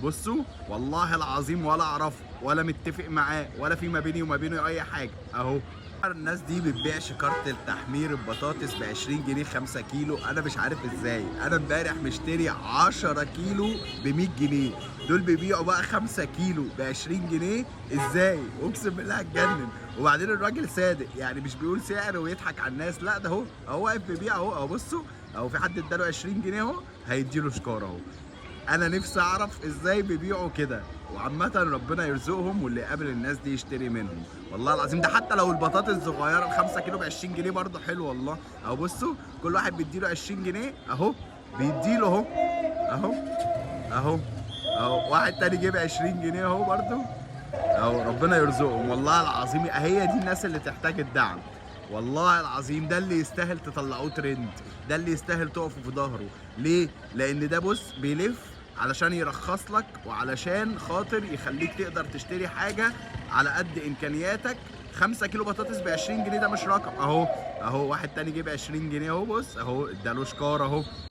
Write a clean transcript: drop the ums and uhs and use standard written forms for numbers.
بصوا والله العظيم ولا اعرفه ولا متفق معاه ولا في ما بيني وما بينه اي حاجه اهو. الناس دي بتبيع شكارة التحمير البطاطس ب 20 جنيه 5 كيلو، انا مش عارف ازاي. انا امبارح مشتري 10 كيلو ب 100 جنيه، دول بيبيعوا بقى 5 كيلو ب 20 جنيه، ازاي؟ اقسم بالله هتجنن. وبعدين الراجل صادق، يعني مش بيقول سعر ويضحك على الناس، لا ده اهو واقف بيبيع اهو بصوا اهو، في حد اداله 20 جنيه اهو هيديله شكاره اهو. انا نفسي اعرف ازاي بيبيعوا كده. وعامة ربنا يرزقهم واللي يقابل الناس دي يشتري منهم، والله العظيم. ده حتى لو البطاطس صغيره ال 5 كيلو ب 20 جنيه برضه حلو والله. اهو بصوا كل واحد بيديله 20 جنيه اهو، بيديله اهو اهو اهو اهو. واحد تاني جيب 20 جنيه اهو برضه اهو. ربنا يرزقهم والله العظيم. هي دي الناس اللي تحتاج الدعم والله العظيم. ده اللي يستاهل تطلعوه ترند، ده اللي يستاهل تقفوا في ظهره. ليه؟ لان ده بص بيلف علشان يرخص لك وعلشان خاطر يخليك تقدر تشتري حاجه على قد امكانياتك. 5 كيلو بطاطس ب 20 جنيه ده مش رقم اهو. اهو واحد تاني جيب 20 جنيه اهو، بص اهو اداله شكار اهو.